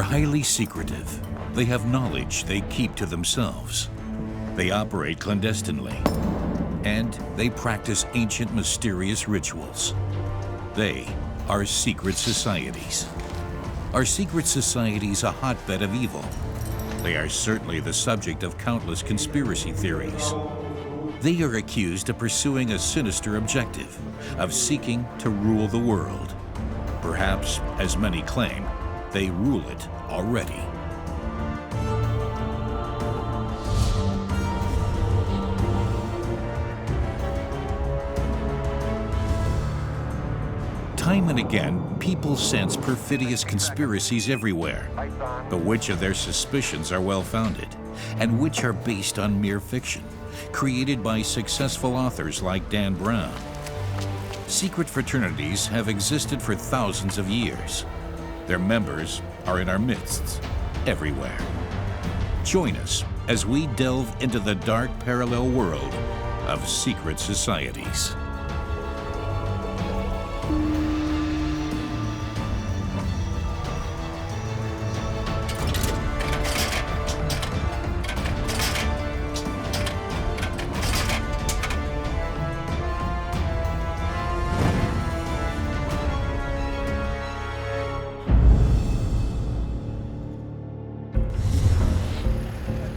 highly secretive. They have knowledge they keep to themselves. They operate clandestinely. And they practice ancient mysterious rituals. They are secret societies. Are secret societies a hotbed of evil? They are certainly the subject of countless conspiracy theories. They are accused of pursuing a sinister objective, of seeking to rule the world. Perhaps, as many claim, they rule it already. Time and again, people sense perfidious conspiracies everywhere. But which of their suspicions are well-founded, and which are based on mere fiction, created by successful authors like Dan Brown? Secret fraternities have existed for thousands of years. Their members are in our midst, everywhere. Join us as we delve into the dark parallel world of secret societies.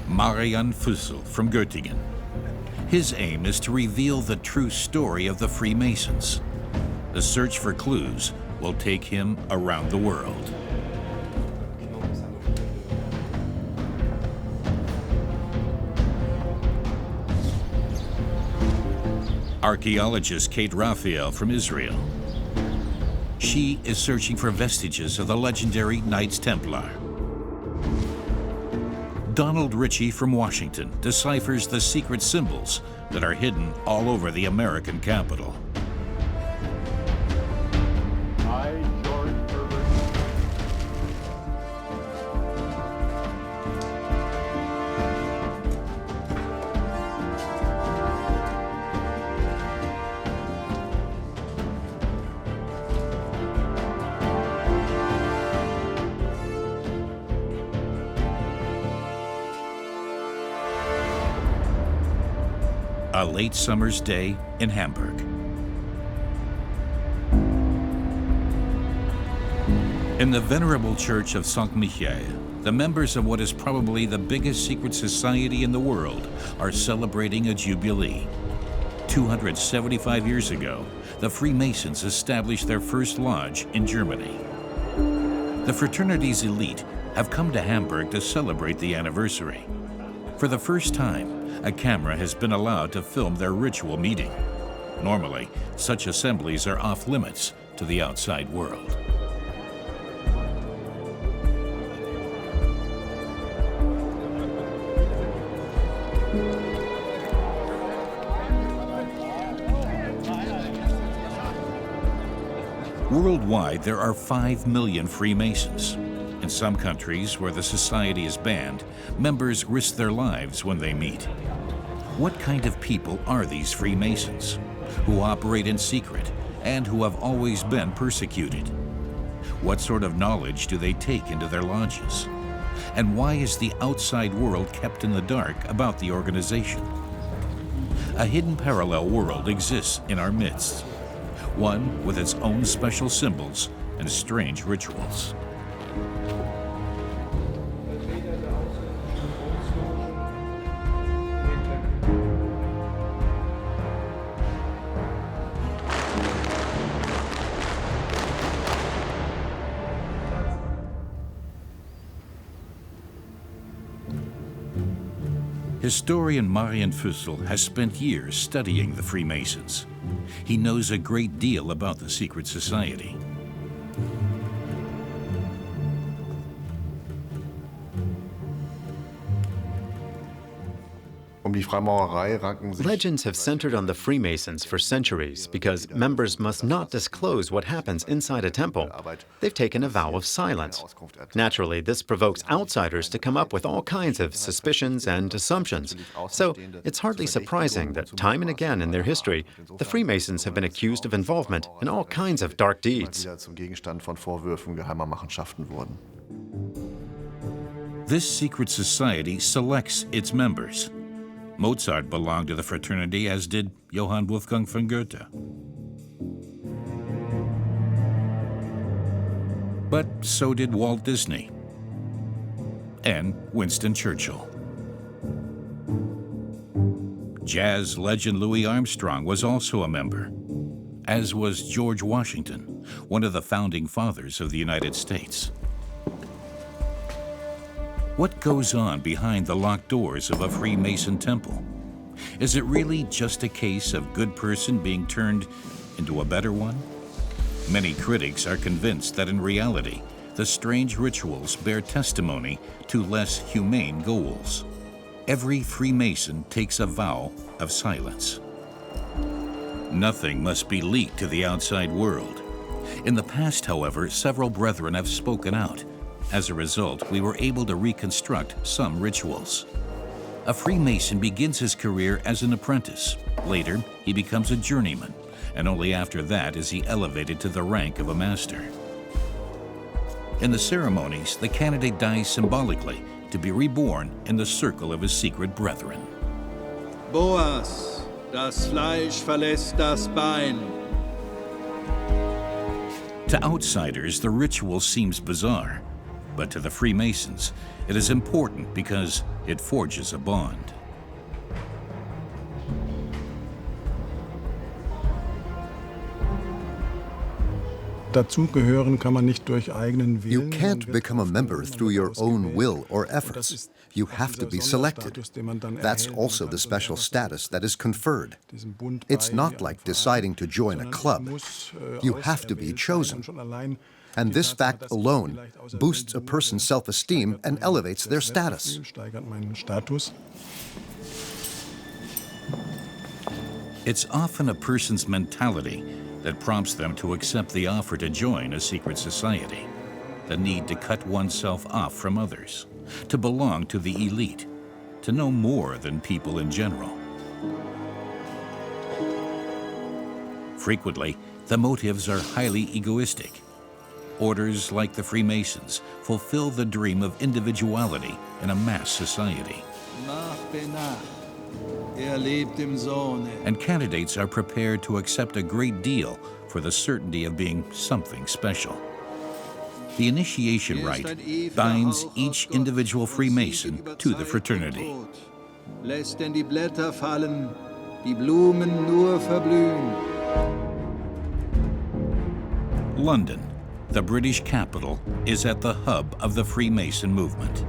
Marian Fussel from Göttingen. His aim is to reveal the true story of the Freemasons. The search for clues will take him around the world. Archaeologist Kate Raphael from Israel. She is searching for vestiges of the legendary Knights Templar. Donald Ritchie from Washington deciphers the secret symbols that are hidden all over the American capital. A late summer's day in Hamburg. In the venerable church of St. Michael, the members of what is probably the biggest secret society in the world are celebrating a jubilee. 275 years ago, the Freemasons established their first lodge in Germany. The fraternity's elite have come to Hamburg to celebrate the anniversary. For the first time, a camera has been allowed to film their ritual meeting. Normally, such assemblies are off limits to the outside world. Worldwide, there are 5 million Freemasons. In some countries where the society is banned, members risk their lives when they meet. What kind of people are these Freemasons, who operate in secret and who have always been persecuted? What sort of knowledge do they take into their lodges? And why is the outside world kept in the dark about the organization? A hidden parallel world exists in our midst, one with its own special symbols and strange rituals. Historian Marian Fussel has spent years studying the Freemasons. He knows a great deal about the secret society. Legends have centered on the Freemasons for centuries because members must not disclose what happens inside a temple. They've taken a vow of silence. Naturally, this provokes outsiders to come up with all kinds of suspicions and assumptions. So it's hardly surprising that time and again in their history, the Freemasons have been accused of involvement in all kinds of dark deeds. This secret society selects its members. Mozart belonged to the fraternity, as did Johann Wolfgang von Goethe. But so did Walt Disney and Winston Churchill. Jazz legend Louis Armstrong was also a member, as was George Washington, one of the founding fathers of the United States. What goes on behind the locked doors of a Freemason temple? Is it really just a case of good person being turned into a better one? Many critics are convinced that in reality, the strange rituals bear testimony to less humane goals. Every Freemason takes a vow of silence. Nothing must be leaked to the outside world. In the past, however, several brethren have spoken out. As a result, we were able to reconstruct some rituals. A Freemason begins his career as an apprentice. Later, he becomes a journeyman, and only after that is he elevated to the rank of a master. In the ceremonies, the candidate dies symbolically to be reborn in the circle of his secret brethren. Boas, das Fleisch verlässt das Bein. To outsiders, the ritual seems bizarre, but to the Freemasons, it is important because it forges a bond. Dazugehören kann man nicht durch eigenen Willen. You can't become a member through your own will or efforts. You have to be selected. That's also the special status that is conferred. It's not like deciding to join a club. You have to be chosen. And this fact alone boosts a person's self-esteem and elevates their status. It's often a person's mentality that prompts them to accept the offer to join a secret society, the need to cut oneself off from others, to belong to the elite, to know more than people in general. Frequently, the motives are highly egoistic. Orders like the Freemasons fulfill the dream of individuality in a mass society. And candidates are prepared to accept a great deal for the certainty of being something special. The initiation rite binds each individual Freemason to the fraternity. Lässt denn die Blätter fallen, die Blumen nur verblühen. London, the British capital, is at the hub of the Freemason movement.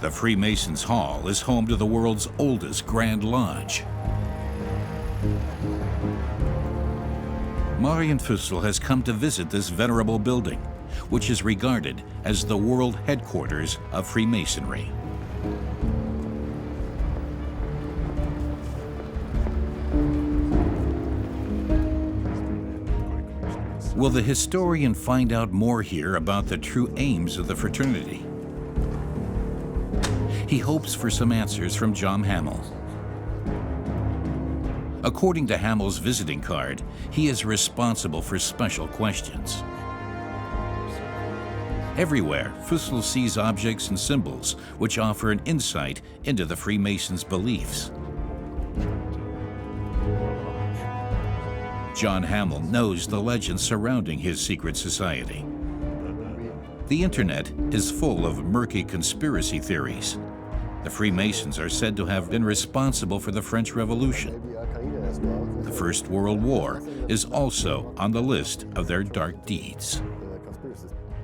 The Freemasons' Hall is home to the world's oldest Grand Lodge. Marian Fussell has come to visit this venerable building, which is regarded as the world headquarters of Freemasonry. Will the historian find out more here about the true aims of the fraternity? He hopes for some answers from John Hamill. According to Hamill's visiting card, he is responsible for special questions. Everywhere, Fussell sees objects and symbols which offer an insight into the Freemasons' beliefs. John Hamill knows the legends surrounding his secret society. The internet is full of murky conspiracy theories. The Freemasons are said to have been responsible for the French Revolution. The First World War is also on the list of their dark deeds.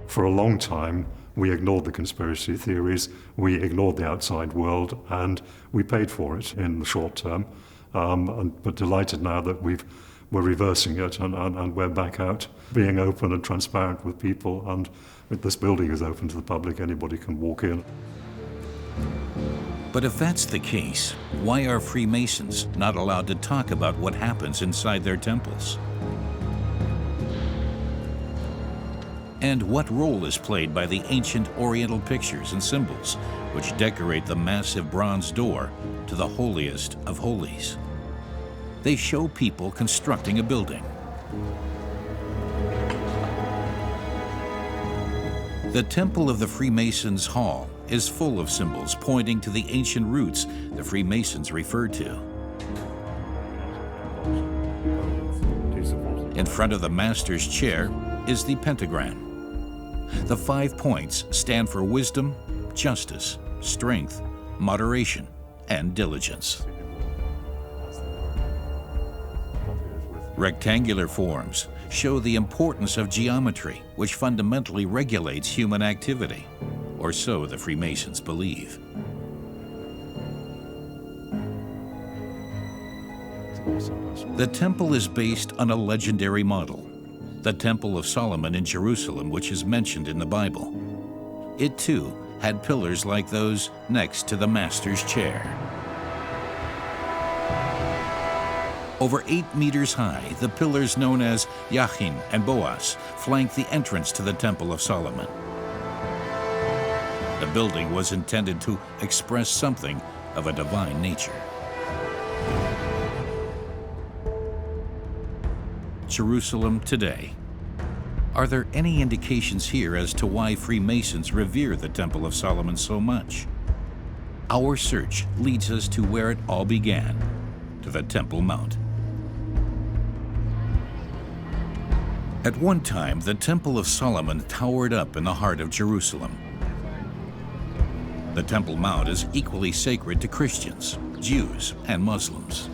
For a long time, we ignored the conspiracy theories, we ignored the outside world, and we paid for it in the short term. But delighted now that we're reversing it and we're back out being open and transparent with people, and this building is open to the public, anybody can walk in. But if that's the case, why are Freemasons not allowed to talk about what happens inside their temples? And what role is played by the ancient Oriental pictures and symbols which decorate the massive bronze door to the holiest of holies? They show people constructing a building. The Temple of the Freemasons Hall is full of symbols pointing to the ancient roots the Freemasons referred to. In front of the master's chair is the pentagram. The 5 points stand for wisdom, justice, strength, moderation, and diligence. Rectangular forms show the importance of geometry, which fundamentally regulates human activity, or so the Freemasons believe. The temple is based on a legendary model, the Temple of Solomon in Jerusalem, which is mentioned in the Bible. It too had pillars like those next to the master's chair. Over 8 meters high, the pillars known as Yachin and Boaz flank the entrance to the Temple of Solomon. The building was intended to express something of a divine nature. Jerusalem today. Are there any indications here as to why Freemasons revere the Temple of Solomon so much? Our search leads us to where it all began, to the Temple Mount. At one time, the Temple of Solomon towered up in the heart of Jerusalem. The Temple Mount is equally sacred to Christians, Jews, and Muslims.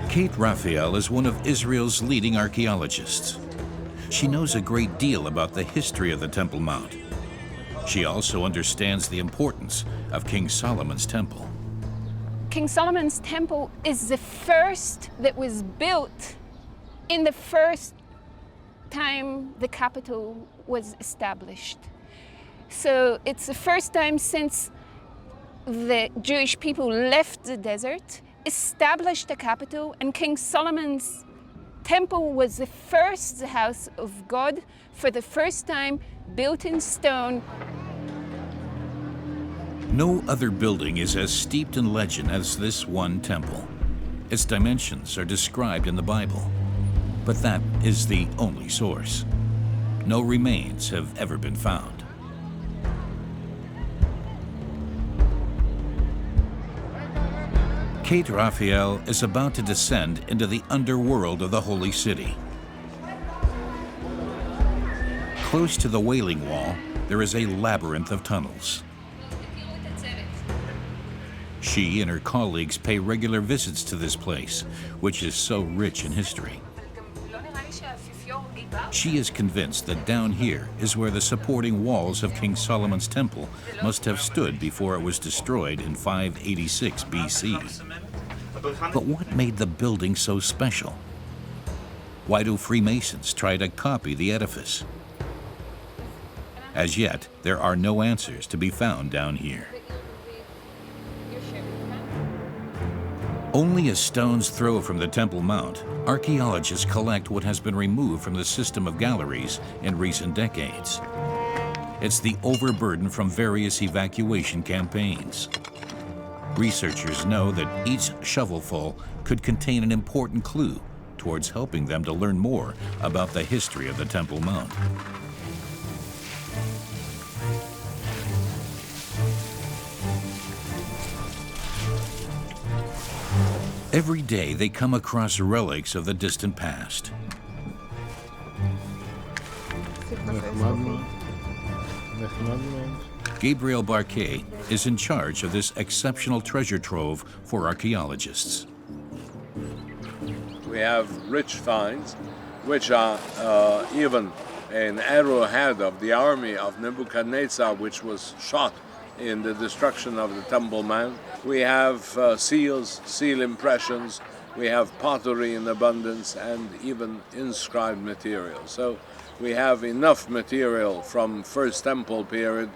Kate Raphael is one of Israel's leading archaeologists. She knows a great deal about the history of the Temple Mount. She also understands the importance of King Solomon's temple. King Solomon's temple is the first that was built in the first time the capital was established. So it's the first time since the Jewish people left the desert, established a capital, and King Solomon's temple was the first house of God for the first time built in stone. No other building is as steeped in legend as this one temple. Its dimensions are described in the Bible, but that is the only source. No remains have ever been found. Kate Raphael is about to descend into the underworld of the Holy City. Close to the Wailing Wall, there is a labyrinth of tunnels. She and her colleagues pay regular visits to this place, which is so rich in history. She is convinced that down here is where the supporting walls of King Solomon's temple must have stood before it was destroyed in 586 BC. But what made the building so special? Why do Freemasons try to copy the edifice? As yet, there are no answers to be found down here. Only a stone's throw from the Temple Mount, archaeologists collect what has been removed from the system of galleries in recent decades. It's the overburden from various evacuation campaigns. Researchers know that each shovelful could contain an important clue towards helping them to learn more about the history of the Temple Mount. Every day they come across relics of the distant past. Gabriel Barquet is in charge of this exceptional treasure trove for archaeologists. We have rich finds, which are even an arrowhead of the army of Nebuchadnezzar, which was shot in the destruction of the Temple Mount. We have seals, seal impressions, we have pottery in abundance, and even inscribed material. So we have enough material from First Temple period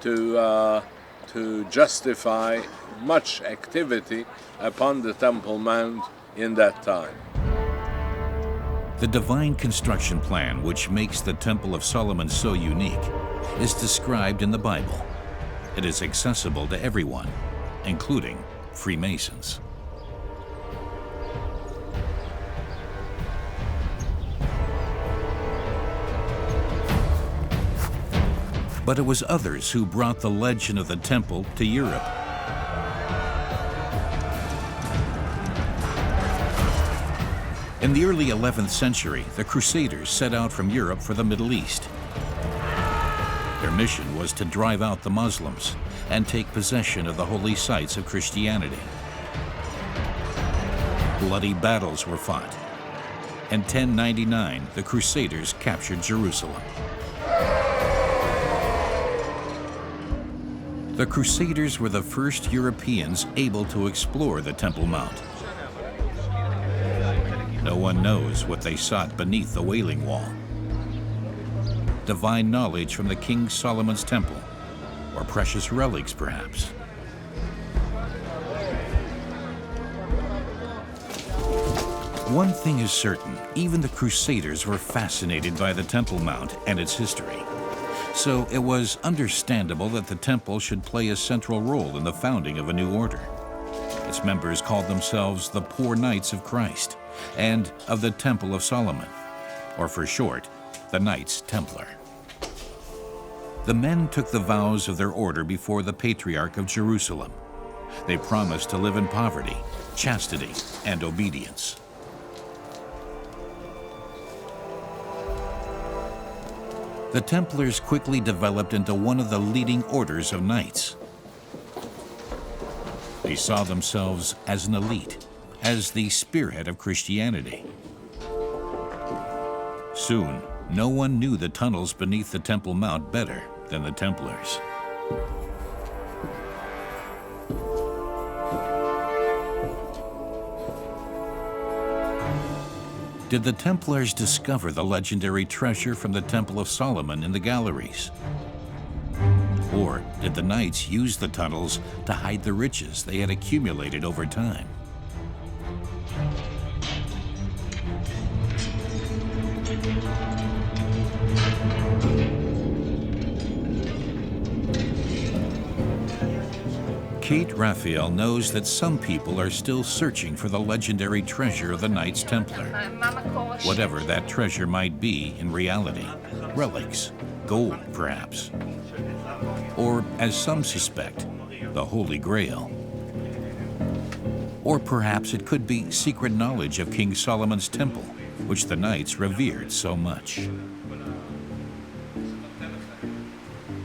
to justify much activity upon the Temple Mount in that time. The divine construction plan, which makes the Temple of Solomon so unique, is described in the Bible. It is accessible to everyone, including Freemasons. But it was others who brought the legend of the temple to Europe. In the early 11th century, the Crusaders set out from Europe for the Middle East. Their mission was to drive out the Muslims and take possession of the holy sites of Christianity. Bloody battles were fought. In 1099, the Crusaders captured Jerusalem. The Crusaders were the first Europeans able to explore the Temple Mount. No one knows what they sought beneath the Wailing Wall. Divine knowledge from the King Solomon's temple, or precious relics, perhaps. One thing is certain, even the Crusaders were fascinated by the Temple Mount and its history. So it was understandable that the temple should play a central role in the founding of a new order. Its members called themselves the Poor Knights of Christ and of the Temple of Solomon, or for short, the Knights Templar. The men took the vows of their order before the Patriarch of Jerusalem. They promised to live in poverty, chastity, and obedience. The Templars quickly developed into one of the leading orders of knights. They saw themselves as an elite, as the spearhead of Christianity. Soon, no one knew the tunnels beneath the Temple Mount better than the Templars. Did the Templars discover the legendary treasure from the Temple of Solomon in the galleries? Or did the knights use the tunnels to hide the riches they had accumulated over time? Kate Raphael knows that some people are still searching for the legendary treasure of the Knights Templar. Whatever that treasure might be in reality, relics, gold perhaps. Or, as some suspect, the Holy Grail. Or perhaps it could be secret knowledge of King Solomon's temple, which the Knights revered so much.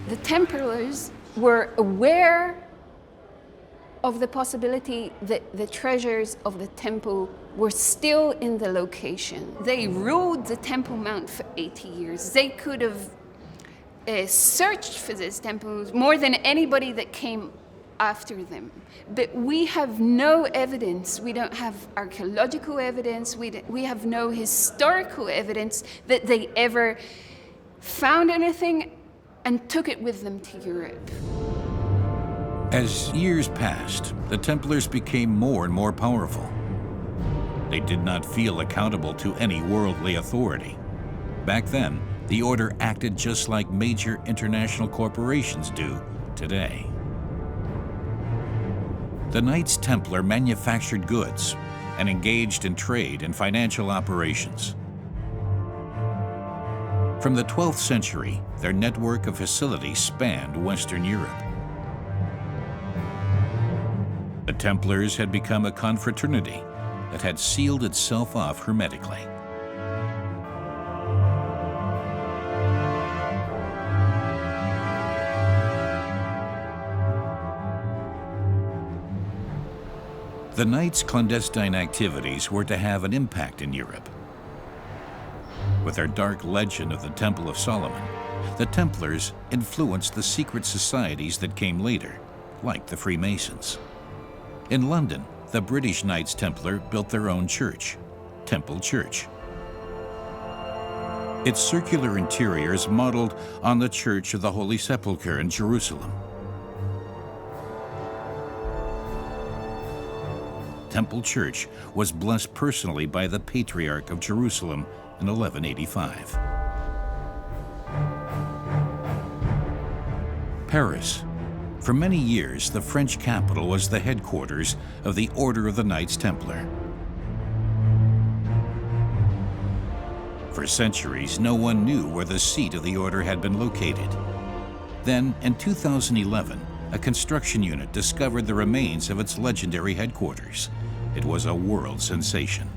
The Templars were aware of the possibility that the treasures of the temple were still in the location. They ruled the Temple Mount for 80 years. They could have searched for these temples more than anybody that came after them. But we have no evidence. We don't have archaeological evidence. We have no historical evidence that they ever found anything and took it with them to Europe. As years passed, the Templars became more and more powerful. They did not feel accountable to any worldly authority. Back then, the order acted just like major international corporations do today. The Knights Templar manufactured goods and engaged in trade and financial operations. From the 12th century, their network of facilities spanned Western Europe. The Templars had become a confraternity that had sealed itself off hermetically. The Knights' clandestine activities were to have an impact in Europe. With their dark legend of the Temple of Solomon, the Templars influenced the secret societies that came later, like the Freemasons. In London, the British Knights Templar built their own church, Temple Church. Its circular interior is modeled on the Church of the Holy Sepulchre in Jerusalem. Temple Church was blessed personally by the Patriarch of Jerusalem in 1185. Paris. For many years, the French capital was the headquarters of the Order of the Knights Templar. For centuries, no one knew where the seat of the order had been located. Then, in 2011, a construction unit discovered the remains of its legendary headquarters. It was a world sensation.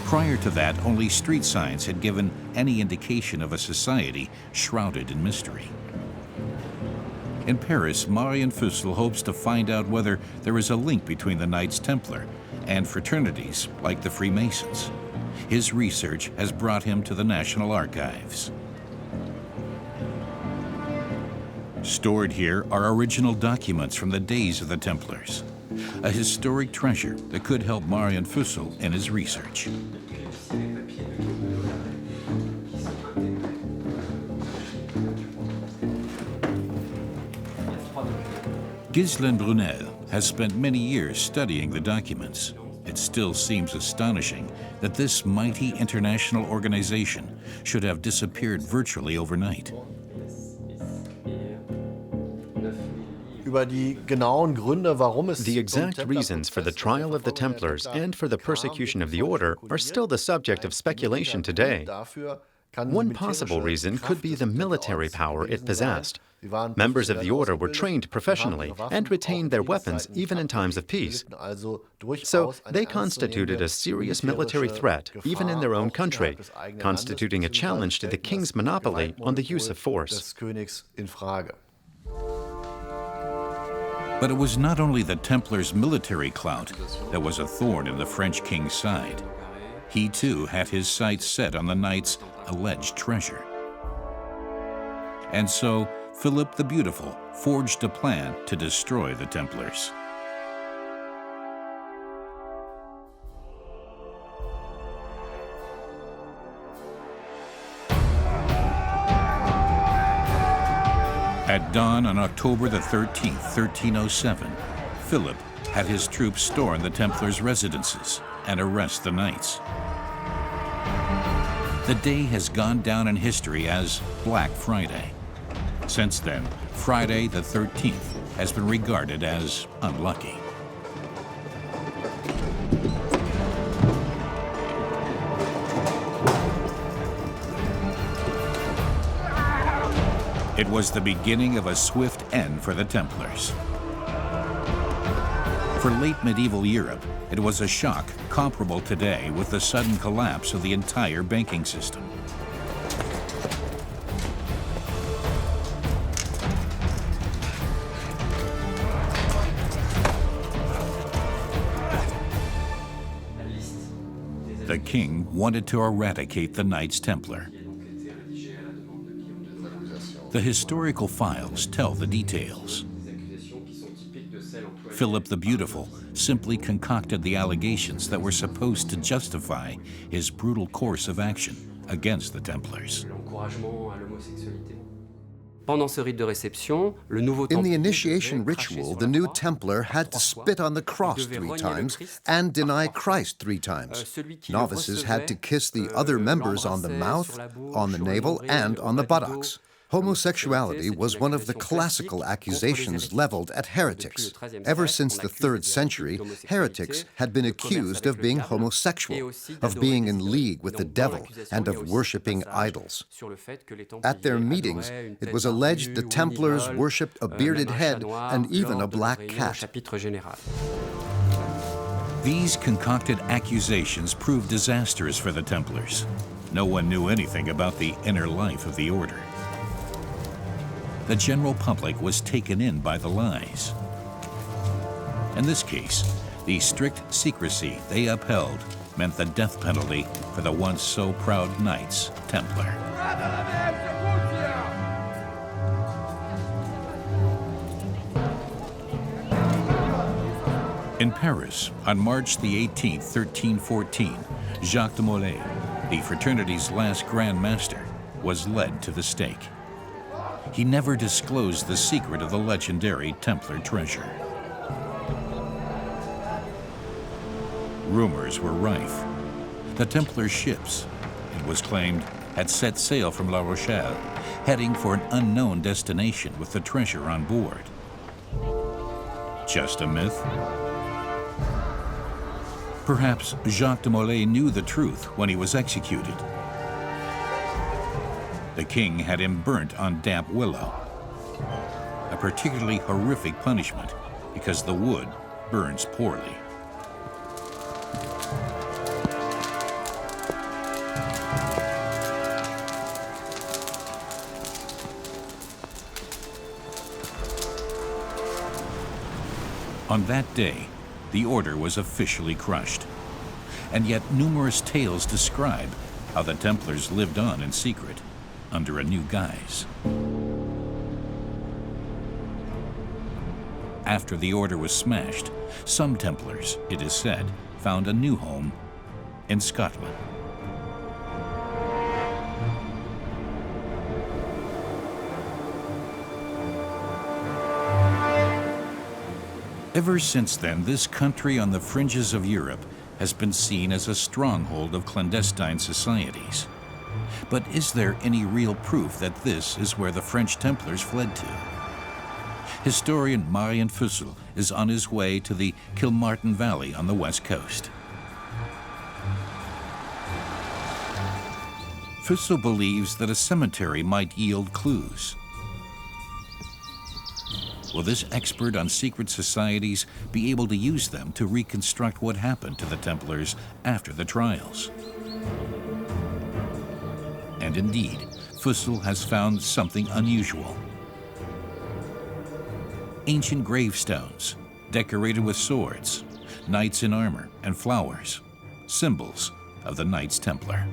Prior to that, only street signs had given any indication of a society shrouded in mystery. In Paris, Marian Fussel hopes to find out whether there is a link between the Knights Templar and fraternities like the Freemasons. His research has brought him to the National Archives. Stored here are original documents from the days of the Templars, a historic treasure that could help Marian Fussel in his research. Ghislaine Brunel has spent many years studying the documents. It still seems astonishing that this mighty international organization should have disappeared virtually overnight. The exact reasons for the trial of the Templars and for the persecution of the order are still the subject of speculation today. One possible reason could be the military power it possessed. Members of the order were trained professionally and retained their weapons even in times of peace. So they constituted a serious military threat even in their own country, constituting a challenge to the king's monopoly on the use of force. But it was not only the Templars' military clout that was a thorn in the French king's side. He too had his sights set on the Knights' alleged treasure. And so, Philip the Beautiful forged a plan to destroy the Templars. At dawn on October the 13th, 1307, Philip had his troops storm the Templars' residences and arrest the Knights. The day has gone down in history as Black Friday. Since then, Friday the 13th has been regarded as unlucky. It was the beginning of a swift end for the Templars. For late medieval Europe, it was a shock comparable today with the sudden collapse of the entire banking system. The king wanted to eradicate the Knights Templar. The historical files tell the details. Philip the Beautiful simply concocted the allegations that were supposed to justify his brutal course of action against the Templars. In the initiation ritual, the new Templar had to spit on the cross 3 times and deny Christ 3 times. Novices had to kiss the other members on the mouth, on the navel, and on the buttocks. Homosexuality was one of the classical accusations leveled at heretics. Ever since the 3rd century, heretics had been accused of being homosexual, of being in league with the devil, and of worshipping idols. At their meetings, it was alleged the Templars worshipped a bearded head and even a black cat. These concocted accusations proved disastrous for the Templars. No one knew anything about the inner life of the order. The general public was taken in by the lies. In this case, the strict secrecy they upheld meant the death penalty for the once so proud Knights Templar. In Paris, on March the 18th, 1314, Jacques de Molay, the fraternity's last Grand Master, was led to the stake. He never disclosed the secret of the legendary Templar treasure. Rumors were rife. The Templar ships, it was claimed, had set sail from La Rochelle, heading for an unknown destination with the treasure on board. Just a myth? Perhaps Jacques de Molay knew the truth when he was executed. The king had him burnt on damp willow, a particularly horrific punishment because the wood burns poorly. On that day, the order was officially crushed, and yet numerous tales describe how the Templars lived on in secret under a new guise. After the order was smashed, some Templars, it is said, found a new home in Scotland. Ever since then, this country on the fringes of Europe has been seen as a stronghold of clandestine societies. But is there any real proof that this is where the French Templars fled to? Historian Marian Fussell is on his way to the Kilmartin Valley on the west coast. Fussell believes that a cemetery might yield clues. Will this expert on secret societies be able to use them to reconstruct what happened to the Templars after the trials? And indeed, Fussell has found something unusual. Ancient gravestones, decorated with swords, knights in armor, and flowers, symbols of the Knights Templar.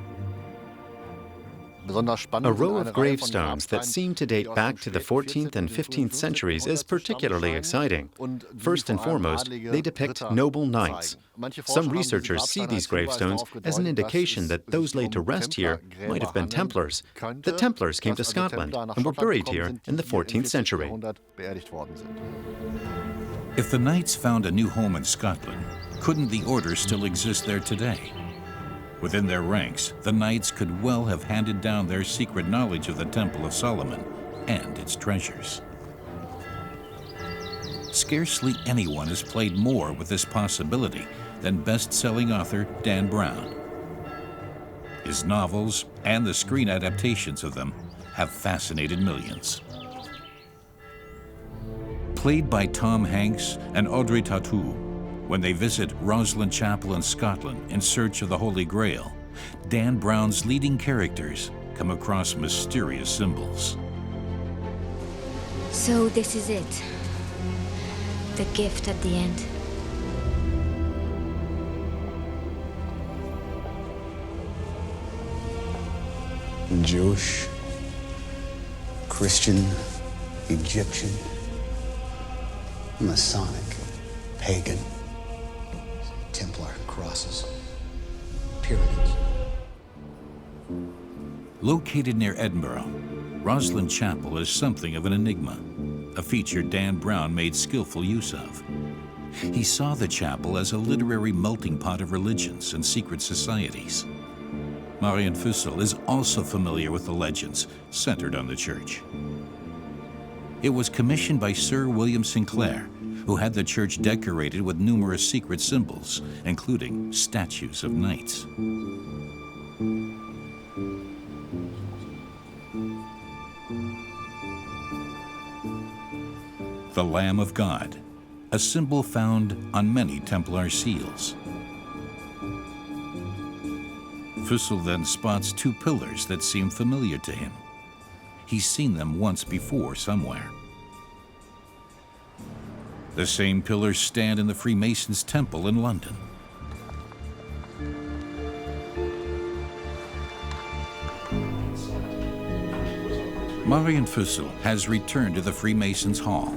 A row of gravestones that seem to date back to the 14th and 15th centuries is particularly exciting. First and foremost, they depict noble knights. Some researchers see these gravestones as an indication that those laid to rest here might have been Templars. The Templars came to Scotland and were buried here in the 14th century. If the Knights found a new home in Scotland, couldn't the order still exist there today? Within their ranks, the Knights could well have handed down their secret knowledge of the Temple of Solomon and its treasures. Scarcely anyone has played more with this possibility than best-selling author Dan Brown. His novels and the screen adaptations of them have fascinated millions. Played by Tom Hanks and Audrey Tautou, when they visit Roslin Chapel in Scotland in search of the Holy Grail, Dan Brown's leading characters come across mysterious symbols. So this is it. The gift at the end. Jewish, Christian, Egyptian, Masonic, pagan, Templar crosses, pyramids. Located near Edinburgh, Roslin Chapel is something of an enigma, a feature Dan Brown made skillful use of. He saw the chapel as a literary melting pot of religions and secret societies. Marian Fussell is also familiar with the legends centered on the church. It was commissioned by Sir William Sinclair, who had the church decorated with numerous secret symbols, including statues of knights. The Lamb of God, a symbol found on many Templar seals. Fussell then spots two pillars that seem familiar to him. He's seen them once before somewhere. The same pillars stand in the Freemasons' temple in London. Marian Fussell has returned to the Freemasons' Hall.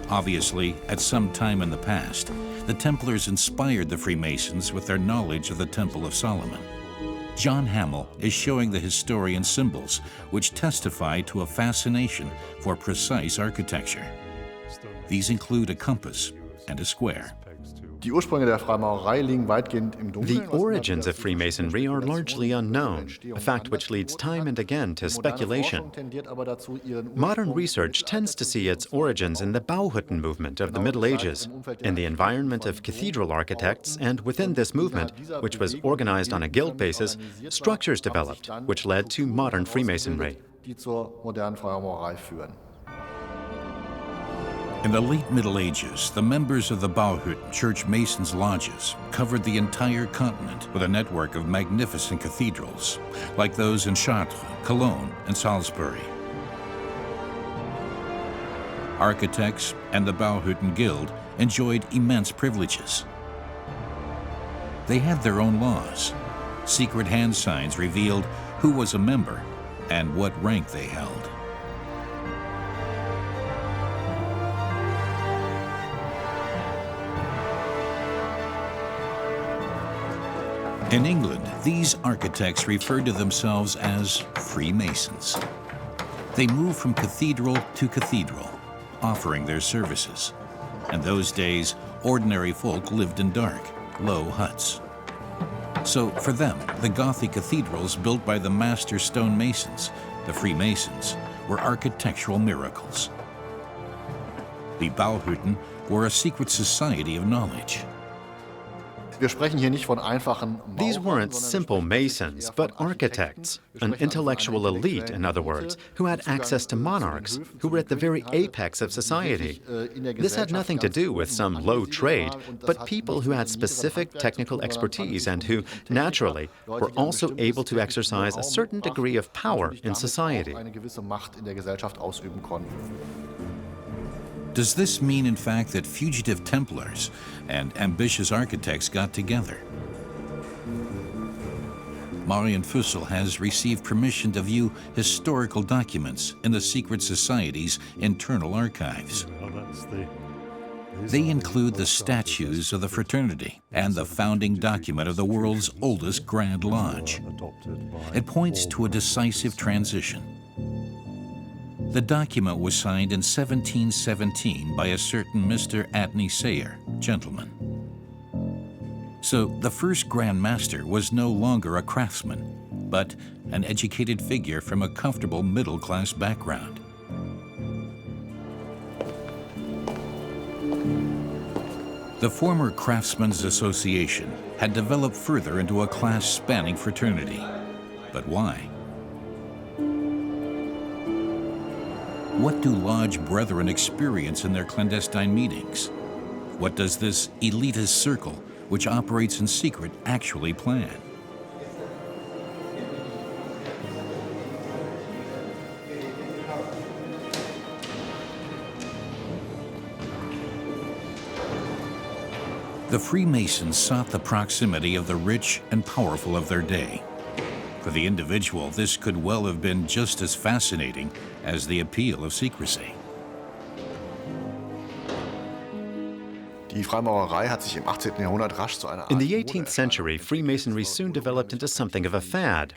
Obviously, at some time in the past, the Templars inspired the Freemasons with their knowledge of the Temple of Solomon. John Hamill is showing the historian symbols which testify to a fascination for precise architecture. These include a compass and a square. The origins of Freemasonry are largely unknown, a fact which leads time and again to speculation. Modern research tends to see its origins in the Bauhütten movement of the Middle Ages, in the environment of cathedral architects, and within this movement, which was organized on a guild basis, structures developed, which led to modern Freemasonry. In the late Middle Ages, the members of the Brotherhood church masons' lodges covered the entire continent with a network of magnificent cathedrals, like those in Chartres, Cologne, and Salisbury. Architects and the Brotherhood Guild enjoyed immense privileges. They had their own laws. Secret hand signs revealed who was a member and what rank they held. In England, these architects referred to themselves as Freemasons. They moved from cathedral to cathedral, offering their services. In those days, ordinary folk lived in dark, low huts. So for them, the Gothic cathedrals built by the master stonemasons, the Freemasons, were architectural miracles. The Brotherhood were a secret society of knowledge. These weren't simple masons, but architects, an intellectual elite, in other words, who had access to monarchs, who were at the very apex of society. This had nothing to do with some low trade, but people who had specific technical expertise and who, naturally, were also able to exercise a certain degree of power in society. Does this mean, in fact, that fugitive Templars and ambitious architects got together? Marian Fussell has received permission to view historical documents in the secret society's internal archives. They include the statues of the fraternity and the founding document of the world's oldest Grand Lodge. It points to a decisive transition. The document was signed in 1717 by a certain Mr. Atney Sayer, gentleman. So the first Grand Master was no longer a craftsman, but an educated figure from a comfortable middle-class background. The former Craftsmen's Association had developed further into a class-spanning fraternity. But why? What do lodge brethren experience in their clandestine meetings? What does this elitist circle, which operates in secret, actually plan? The Freemasons sought the proximity of the rich and powerful of their day. For the individual, this could well have been just as fascinating as the appeal of secrecy. In the 18th century, Freemasonry soon developed into something of a fad.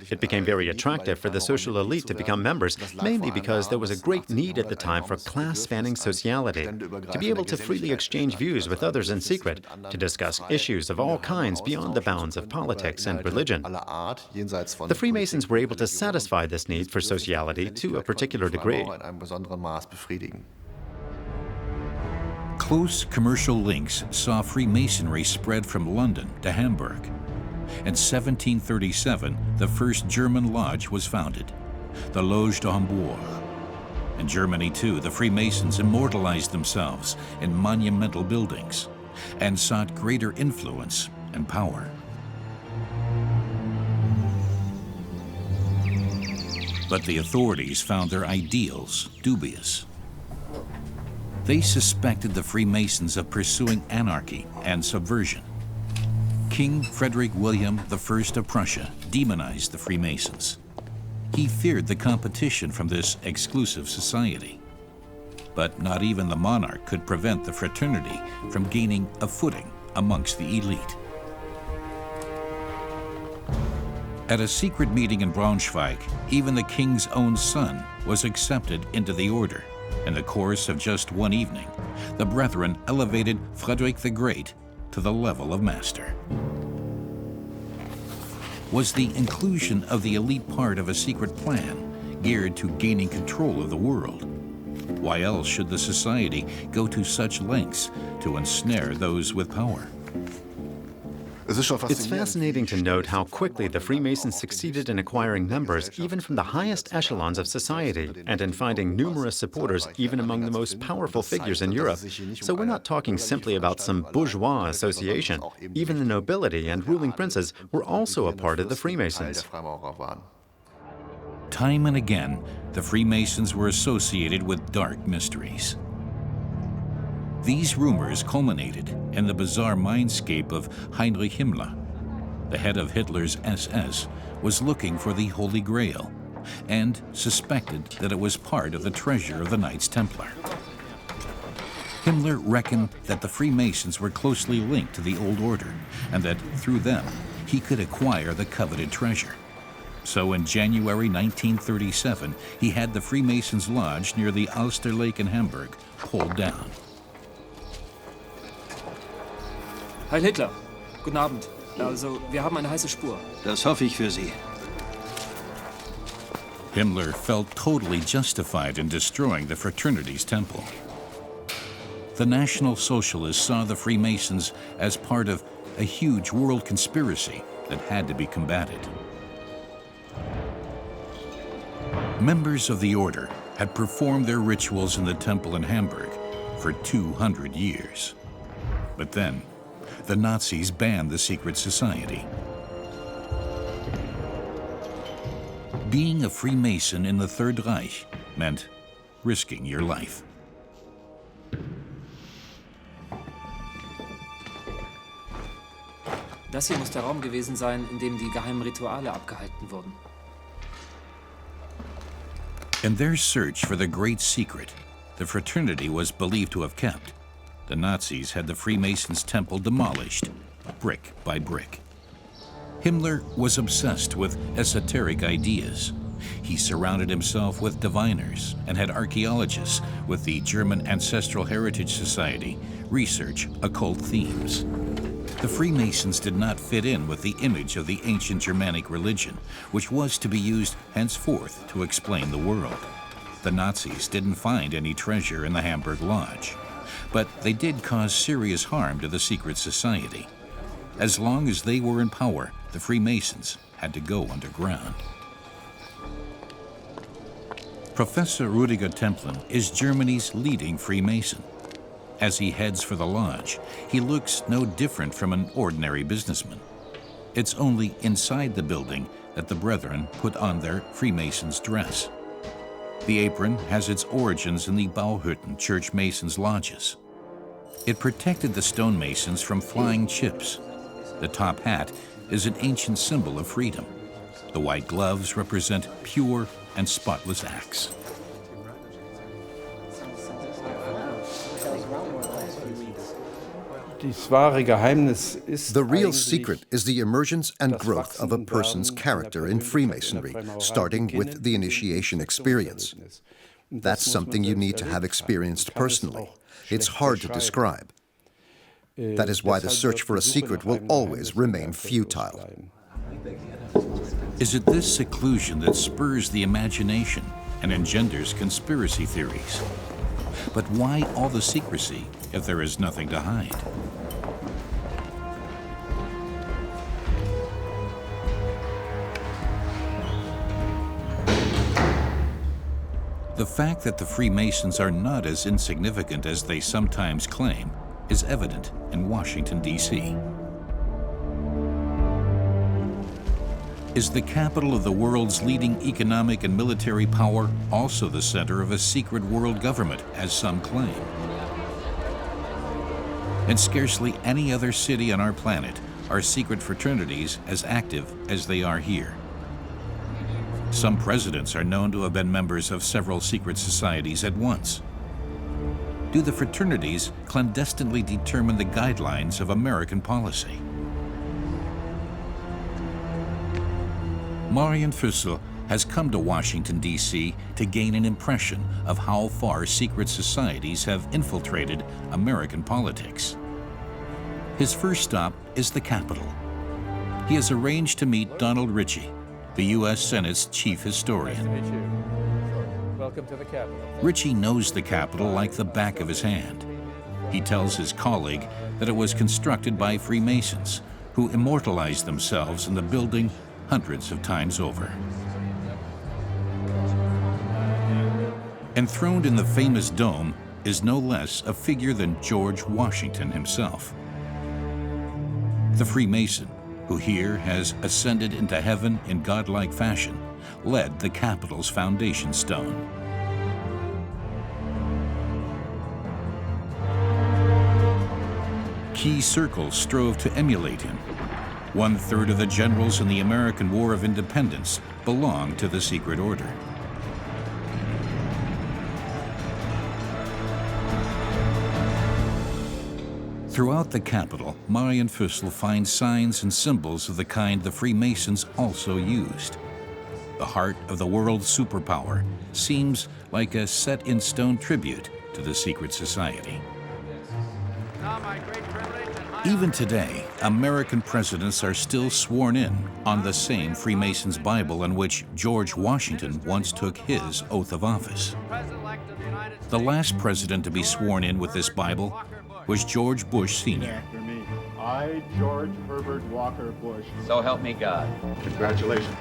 It became very attractive for the social elite to become members, mainly because there was a great need at the time for class-spanning sociality, to be able to freely exchange views with others in secret, to discuss issues of all kinds beyond the bounds of politics and religion. The Freemasons were able to satisfy this need for sociality to a particular degree. Close commercial links saw Freemasonry spread from London to Hamburg. In 1737, the first German lodge was founded, the Loge de Hamburg. In Germany, too, the Freemasons immortalized themselves in monumental buildings and sought greater influence and power. But the authorities found their ideals dubious. They suspected the Freemasons of pursuing anarchy and subversion. King Frederick William I of Prussia demonized the Freemasons. He feared the competition from this exclusive society. But not even the monarch could prevent the fraternity from gaining a footing amongst the elite. At a secret meeting in Braunschweig, even the king's own son was accepted into the order. In the course of just one evening, the brethren elevated Frederick the Great to the level of master. Was the inclusion of the elite part of a secret plan geared to gaining control of the world? Why else should the society go to such lengths to ensnare those with power? It's fascinating to note how quickly the Freemasons succeeded in acquiring members even from the highest echelons of society and in finding numerous supporters even among the most powerful figures in Europe. So we're not talking simply about some bourgeois association. Even the nobility and ruling princes were also a part of the Freemasons. Time and again, the Freemasons were associated with dark mysteries. These rumors culminated in the bizarre mindscape of Heinrich Himmler. The head of Hitler's SS was looking for the Holy Grail and suspected that it was part of the treasure of the Knights Templar. Himmler reckoned that the Freemasons were closely linked to the Old Order and that through them he could acquire the coveted treasure. So in January 1937, he had the Freemasons' lodge near the Alster Lake in Hamburg pulled down. Heil Hitler, guten Abend. Also, wir haben eine heiße Spur. Das hoffe ich für Sie. Himmler felt totally justified in destroying the fraternity's temple. The National Socialists saw the Freemasons as part of a huge world conspiracy that had to be combated. Members of the order had performed their rituals in the temple in Hamburg for 200 years. But then, the Nazis banned the secret society. Being a Freemason in the Third Reich meant risking your life. Das hier muss der Raum gewesen sein, in dem die geheimen Rituale abgehalten wurden. In their search for the great secret the fraternity was believed to have kept, the Nazis had the Freemasons' temple demolished, brick by brick. Himmler was obsessed with esoteric ideas. He surrounded himself with diviners and had archaeologists with the German Ancestral Heritage Society research occult themes. The Freemasons did not fit in with the image of the ancient Germanic religion, which was to be used henceforth to explain the world. The Nazis didn't find any treasure in the Hamburg Lodge, but they did cause serious harm to the secret society. As long as they were in power, the Freemasons had to go underground. Professor Rüdiger Templin is Germany's leading Freemason. As he heads for the lodge, he looks no different from an ordinary businessman. It's only inside the building that the brethren put on their Freemason's dress. The apron has its origins in the Bauhütten church masons' lodges. It protected the stonemasons from flying chips. The top hat is an ancient symbol of freedom. The white gloves represent pure and spotless acts. The real secret is the emergence and growth of a person's character in Freemasonry, starting with the initiation experience. That's something you need to have experienced personally. It's hard to describe. That is why the search for a secret will always remain futile. Is it this seclusion that spurs the imagination and engenders conspiracy theories? But why all the secrecy if there is nothing to hide? The fact that the Freemasons are not as insignificant as they sometimes claim is evident in Washington, D.C. Is the capital of the world's leading economic and military power also the center of a secret world government, as some claim? In scarcely any other city on our planet are secret fraternities as active as they are here. Some presidents are known to have been members of several secret societies at once. Do the fraternities clandestinely determine the guidelines of American policy? Marian Füssel has come to Washington, D.C. to gain an impression of how far secret societies have infiltrated American politics. His first stop is the Capitol. He has arranged to meet Donald Ritchie, the U.S. Senate's chief historian. Nice to meet you. Welcome to the Capitol. Ritchie knows the Capitol like the back of his hand. He tells his colleague that it was constructed by Freemasons who immortalized themselves in the building hundreds of times over. Enthroned in the famous dome is no less a figure than George Washington himself. The Freemason, who here has ascended into heaven in godlike fashion, led the Capitol's foundation stone. Key circles strove to emulate him. 1/3 of the generals in the American War of Independence belonged to the secret order. Throughout the Capitol, Marian Füssel finds signs and symbols of the kind the Freemasons also used. The heart of the world's superpower seems like a set-in-stone tribute to the secret society. Even today, American presidents are still sworn in on the same Freemasons' Bible in which George Washington once took his oath of office. The last president to be sworn in with this Bible was George Bush Sr. For me, I, George Herbert Walker Bush. So help me God. Congratulations.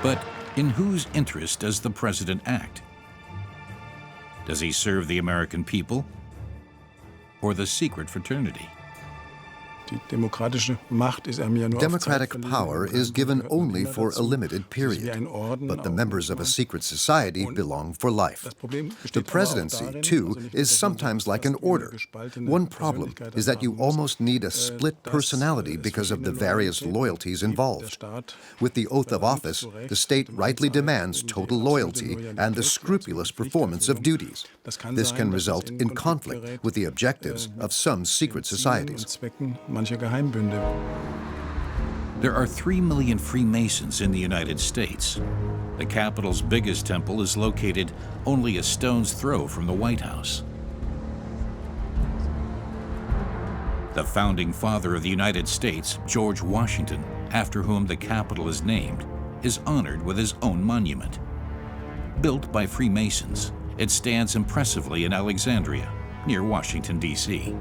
But in whose interest does the president act? Does he serve the American people or the secret fraternity? Democratic power is given only for a limited period, but the members of a secret society belong for life. The presidency, too, is sometimes like an order. One problem is that you almost need a split personality because of the various loyalties involved. With the oath of office, the state rightly demands total loyalty and the scrupulous performance of duties. This can result in conflict with the objectives of some secret societies. There are 3 million Freemasons in the United States. The Capitol's biggest temple is located only a stone's throw from the White House. The founding father of the United States, George Washington, after whom the Capitol is named, is honored with his own monument. Built by Freemasons, it stands impressively in Alexandria, near Washington, D.C.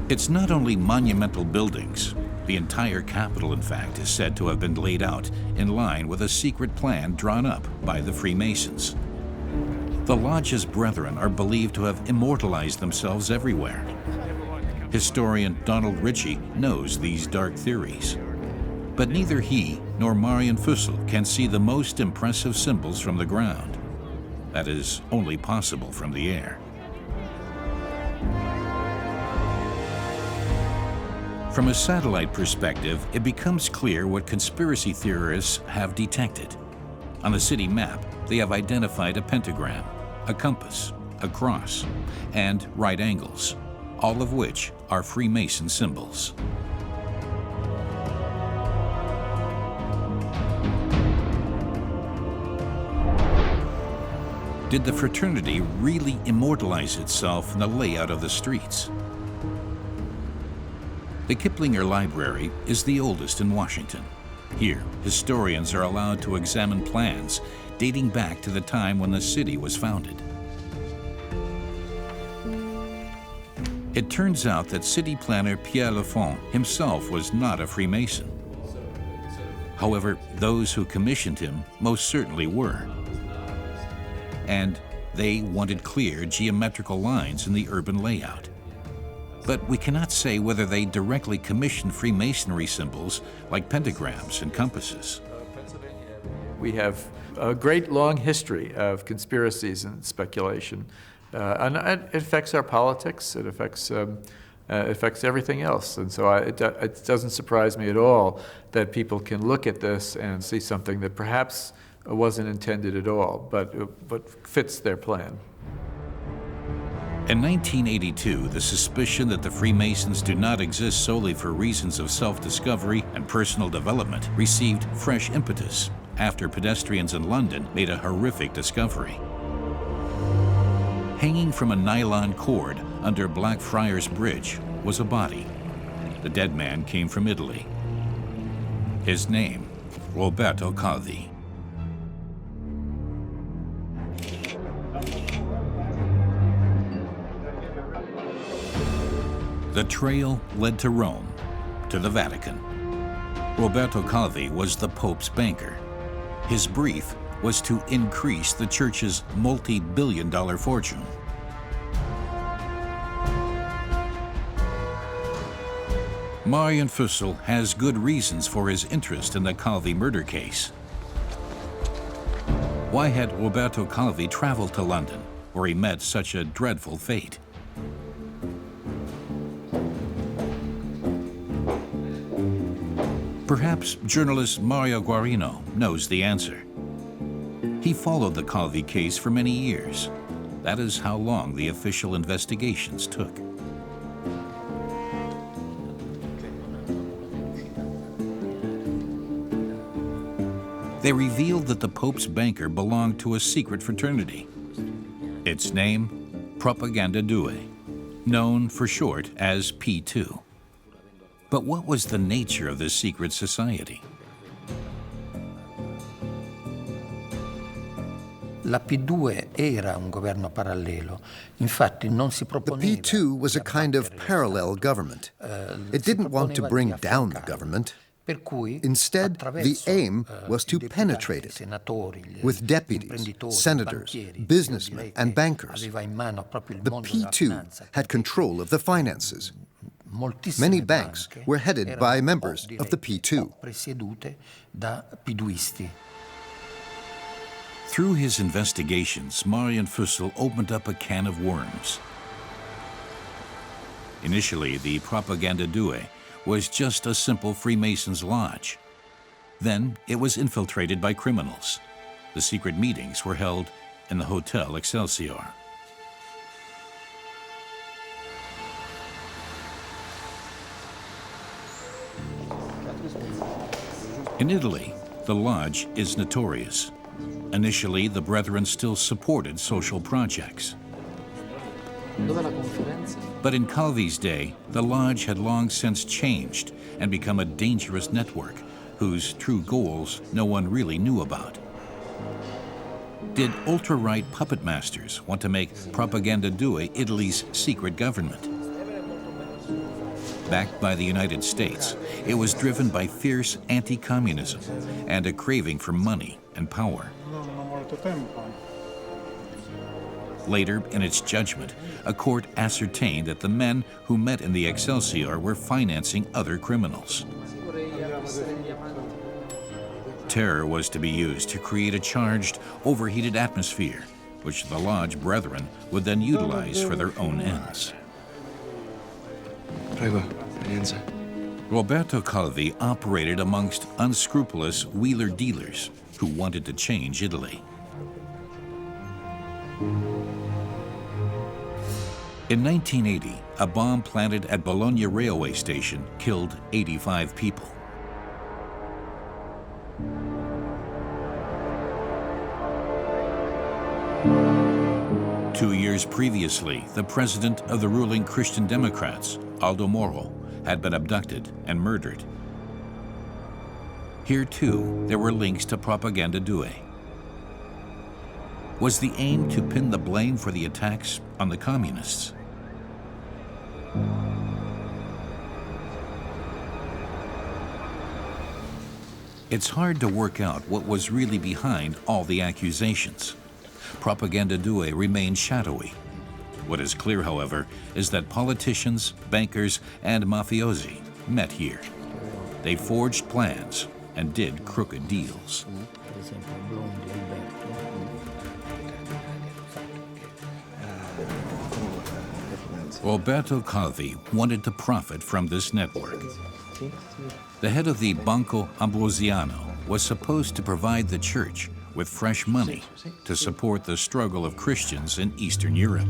It's not only monumental buildings. The entire Capitol, in fact, is said to have been laid out in line with a secret plan drawn up by the Freemasons. The lodge's brethren are believed to have immortalized themselves everywhere. Historian Donald Ritchie knows these dark theories. But neither he nor Marian Füssel can see the most impressive symbols from the ground. That is only possible from the air. From a satellite perspective, it becomes clear what conspiracy theorists have detected. On the city map, they have identified a pentagram, a compass, a cross, and right angles, all of which are Freemason symbols. Did the fraternity really immortalize itself in the layout of the streets? The Kiplinger Library is the oldest in Washington. Here, historians are allowed to examine plans dating back to the time when the city was founded. It turns out that city planner Pierre Lafont himself was not a Freemason. However, those who commissioned him most certainly were. And they wanted clear geometrical lines in the urban layout. But we cannot say whether they directly commissioned Freemasonry symbols like pentagrams and compasses. We have a great long history of conspiracies and speculation. And it affects our politics, it affects everything else. And so it doesn't surprise me at all that people can look at this and see something that perhaps wasn't intended at all, but fits their plan. In 1982, the suspicion that the Freemasons do not exist solely for reasons of self-discovery and personal development received fresh impetus after pedestrians in London made a horrific discovery. Hanging from a nylon cord under Blackfriars Bridge was a body. The dead man came from Italy. His name, Roberto Calvi. The trail led to Rome, to the Vatican. Roberto Calvi was the Pope's banker. His brief was to increase the church's multi-billion-dollar fortune. Marian Fussell has good reasons for his interest in the Calvi murder case. Why had Roberto Calvi traveled to London, where he met such a dreadful fate? Perhaps journalist Mario Guarino knows the answer. He followed the Calvi case for many years. That is how long the official investigations took. They revealed that the Pope's banker belonged to a secret fraternity. Its name, Propaganda Due, known for short as P2. But what was the nature of this secret society? The P2 was a kind of parallel government. It didn't want to bring down the government. Instead, the aim was to penetrate it with deputies, senators, businessmen, and bankers. The P2 had control of the finances. Many banks were headed by members of the P2. Through his investigations, Marian Fussell opened up a can of worms. Initially, the Propaganda Due was just a simple Freemasons' lodge. Then it was infiltrated by criminals. The secret meetings were held in the Hotel Excelsior. In Italy, the lodge is notorious. Initially, the Brethren still supported social projects. But in Calvi's day, the lodge had long since changed and become a dangerous network whose true goals no one really knew about. Did ultra-right puppet masters want to make Propaganda Due Italy's secret government? Backed by the United States, it was driven by fierce anti-communism and a craving for money and power. Later, in its judgment, a court ascertained that the men who met in the Excelsior were financing other criminals. Terror was to be used to create a charged, overheated atmosphere, which the Lodge Brethren would then utilize for their own ends. Roberto Calvi operated amongst unscrupulous wheeler-dealers who wanted to change Italy. In 1980, a bomb planted at Bologna railway station killed 85 people. Two years previously, the president of the ruling Christian Democrats, Aldo Moro, had been abducted and murdered. Here, too, there were links to Propaganda Due. Was the aim to pin the blame for the attacks on the communists? It's hard to work out what was really behind all the accusations. Propaganda Due remained shadowy. What is clear, however, is that politicians, bankers, and mafiosi met here. They forged plans and did crooked deals. Roberto Calvi wanted to profit from this network. The head of the Banco Ambrosiano was supposed to provide the church with fresh money to support the struggle of Christians in Eastern Europe.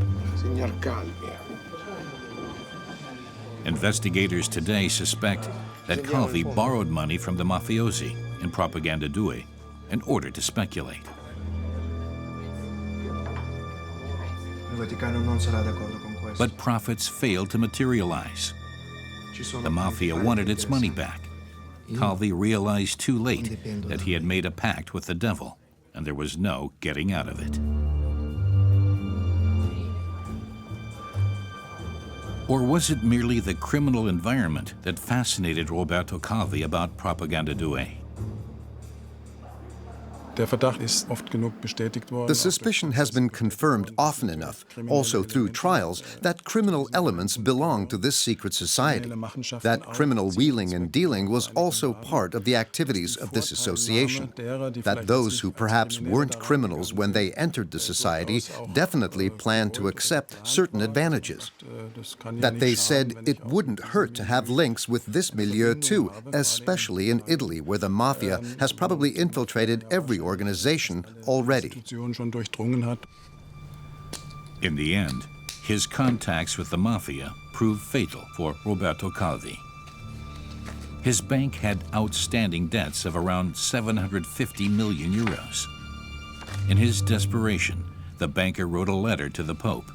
Investigators today suspect that Calvi borrowed money from the mafiosi in Propaganda Due in order to speculate. But profits failed to materialize. The mafia wanted its money back. Calvi realized too late that he had made a pact with the devil, and there was no getting out of it. Or was it merely the criminal environment that fascinated Roberto Calvi about Propaganda Due? The suspicion has been confirmed often enough, also through trials, that criminal elements belong to this secret society. That criminal wheeling and dealing was also part of the activities of this association. That those who perhaps weren't criminals when they entered the society definitely planned to accept certain advantages. That they said it wouldn't hurt to have links with this milieu too, especially in Italy, where the mafia has probably infiltrated every organization already. In the end, his contacts with the mafia proved fatal for Roberto Calvi. His bank had outstanding debts of around 750 million euros. In his desperation, the banker wrote a letter to the Pope.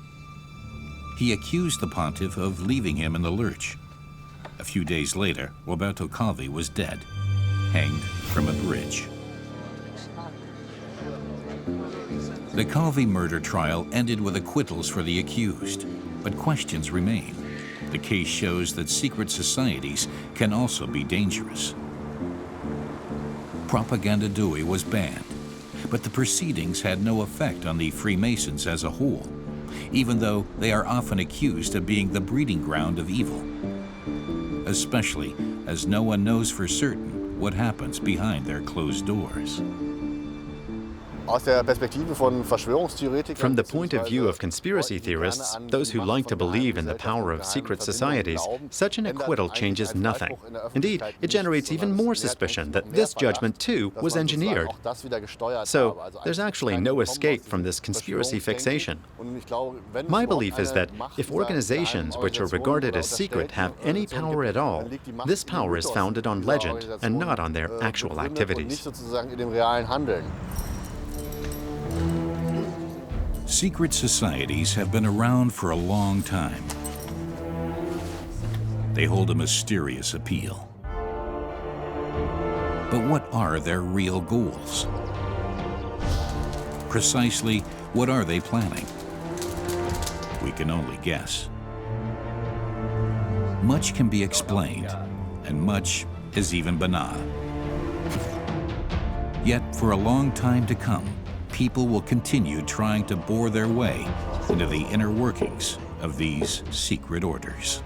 He accused the pontiff of leaving him in the lurch. A few days later, Roberto Calvi was dead, hanged from a bridge. The Calvi murder trial ended with acquittals for the accused, but questions remain. The case shows that secret societies can also be dangerous. Propaganda Due was banned, but the proceedings had no effect on the Freemasons as a whole, even though they are often accused of being the breeding ground of evil, especially as no one knows for certain what happens behind their closed doors. From the point of view of conspiracy theorists, those who like to believe in the power of secret societies, such an acquittal changes nothing. Indeed, it generates even more suspicion that this judgment too was engineered. So there's actually no escape from this conspiracy fixation. My belief is that if organizations which are regarded as secret have any power at all, this power is founded on legend and not on their actual activities. Secret societies have been around for a long time. They hold a mysterious appeal. But what are their real goals? Precisely, what are they planning? We can only guess. Much can be explained, and much is even banal. Yet, for a long time to come, people will continue trying to bore their way into the inner workings of these secret orders.